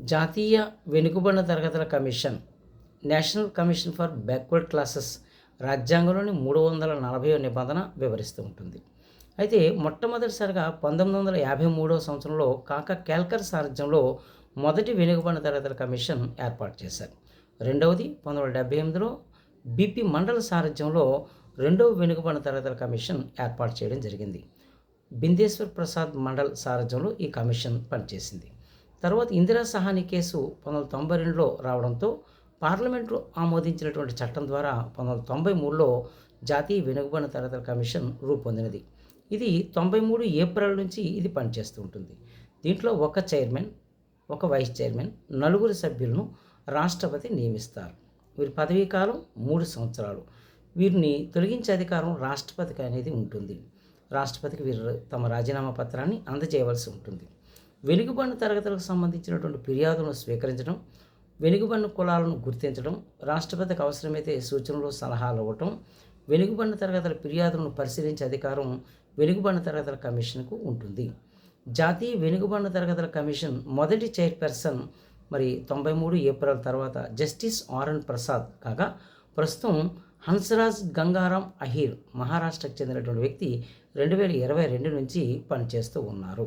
జాతీయ వెనుకబడిన తరగతుల commission, national commission for backward classes రాజ్యాంగంలోని 340వ నిబంధన వివరిస్తూ ఉంటుంది. అయితే మొట్టమొదటిసారిగా 1953వ సంవత్సరంలో కాకా కేల్కర్ సారథ్యంలో మొదటి వెనుకబడిన తరగతుల కమిషన్ ఏర్పాటు చేశారు. రెండవది 1978లో బిపి మండల్ సారథ్యంలో రెండవ వెనుకబడిన తరగతుల కమిషన్ ఏర్పాటు చేయడం జరిగింది. బిందేశ్వర్ ప్రసాద్ మండల్ సారథ్యంలో ఈ కమిషన్ పనిచేసింది. తర్వాత ఇందిరా సహాని కేసు 1992లో రావడంతో పార్లమెంటు ఆమోదించినటువంటి చట్టం ద్వారా 1993లో జాతీయ వెనుకబడిన తరగతుల కమిషన్ రూపొందినది. ఇది 93 ఏప్రిల్ నుంచి ఇది పనిచేస్తూ ఉంటుంది. దీంట్లో ఒక చైర్మన్, ఒక వైస్ చైర్మన్, నలుగురు సభ్యులను రాష్ట్రపతి నియమిస్తారు. వీరి పదవీ కాలం 3 సంవత్సరాలు. వీరిని తొలగించే అధికారం రాష్ట్రపతికి అనేది ఉంటుంది. రాష్ట్రపతికి వీరు తమ రాజీనామా పత్రాన్ని అందజేయవలసి ఉంటుంది. వెనుకబడిన తరగతులకు సంబంధించినటువంటి ఫిర్యాదులను స్వీకరించడం, వెనుకబడిన కులాలను గుర్తించడం, రాష్ట్రపతికి అవసరమైతే సూచనలు సలహాలు ఇవ్వటం, వెనుకబడిన తరగతుల ఫిర్యాదులను పరిశీలించే అధికారం వెనుకబడిన తరగతుల కమిషన్కు ఉంటుంది. జాతీయ వెనుకబడిన తరగతుల కమిషన్ మొదటి చైర్పర్సన్ 93 ఏప్రిల్ తర్వాత జస్టిస్ ఆర్ఎన్ ప్రసాద్ కాగా, ప్రస్తుతం హన్స్రాజ్ గంగారాం అహీర్ మహారాష్ట్రకు చెందినటువంటి వ్యక్తి 2022 నుంచి పనిచేస్తూ ఉన్నారు.